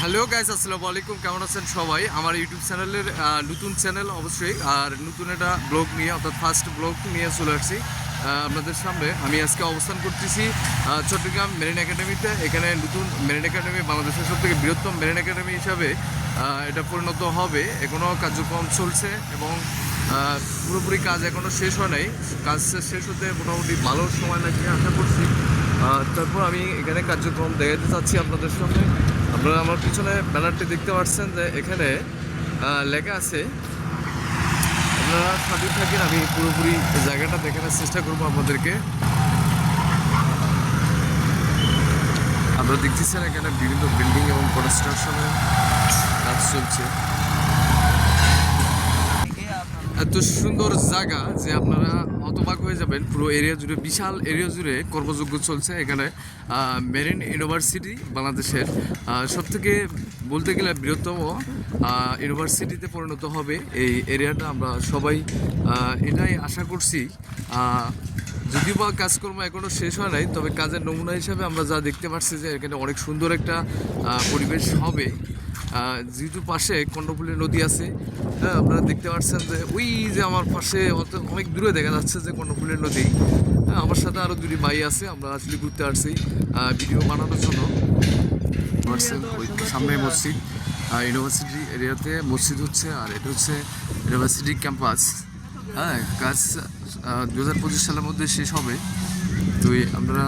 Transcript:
Hello guys, আসসালামু আলাইকুম। কেমন আছেন সবাই? আমার ইউটিউব চ্যানেলের নতুন চ্যানেল অবশ্যই, আর নতুন একটা ব্লগ নিয়ে অর্থাৎ ফার্স্ট ব্লগ নিয়ে চলে আসছি আপনাদের সামনে। আমি আজকে অবস্থান করতেছি চট্টগ্রাম মেরিন একাডেমিতে। এখানে নতুন মেরিন একাডেমি বাংলাদেশের সবথেকে বৃহত্তম মেরিন একাডেমি হিসাবে এটা পরিণত হবে। এখনও কার্যক্রম চলছে এবং পুরোপুরি কাজ এখনও শেষ হয় নাই। কাজ শেষ হতে মোটামুটি ভালো সময় লাগবে আশা করছি। তারপর আমি এখানে কার্যক্রম দেখাতে চাচ্ছি আপনাদের সামনে। আপনারা আমার পিছনে ব্যানারটি দেখতে পাচ্ছেন যে এখানে লেখা আছে। আপনারা সাথে থাকেন, আমি পুরোপুরি জায়গাটা দেখানোর চেষ্টা করবো আপনাদেরকে। আপনারা দেখতেছেন এখানে বিভিন্ন বিল্ডিং এবং কনস্ট্রাকশনের কাজ চলছে। এত সুন্দর জায়গা যে আপনারা হতবাক হয়ে যাবেন। পুরো এরিয়া জুড়ে, বিশাল এরিয়া জুড়ে কর্মযজ্ঞ চলছে। এখানে মেরিন ইউনিভার্সিটি বাংলাদেশের সবথেকে বলতে গেলে বৃহত্তম ইউনিভার্সিটিতে পরিণত হবে এই এরিয়াটা। আমরা সবাই এটাই আশা করছি। যদিও বা কাজকর্ম এখনও শেষ হয় নাই, তবে কাজের নমুনা হিসাবে আমরা যা দেখতে পাচ্ছি যে এখানে অনেক সুন্দর একটা পরিবেশ হবে। যেহেতু পাশে কর্ণফুলী নদী আছে, হ্যাঁ, আপনারা দেখতে পাচ্ছেন যে ওই যে আমার পাশে অনেক দূরে দেখা যাচ্ছে যে কর্ণফুলী নদী। হ্যাঁ, আমার সাথে আরও দুটি ভাই আছে। আমরা আসলে ঘুরতে আসছি ভিডিও বানানোর জন্য। ওই সামনে মসজিদ, ইউনিভার্সিটি এরিয়াতে মসজিদ হচ্ছে, আর এটা হচ্ছে ইউনিভার্সিটি ক্যাম্পাস। হ্যাঁ, কাজ 2025 সালের মধ্যে শেষ হবে। তো আমরা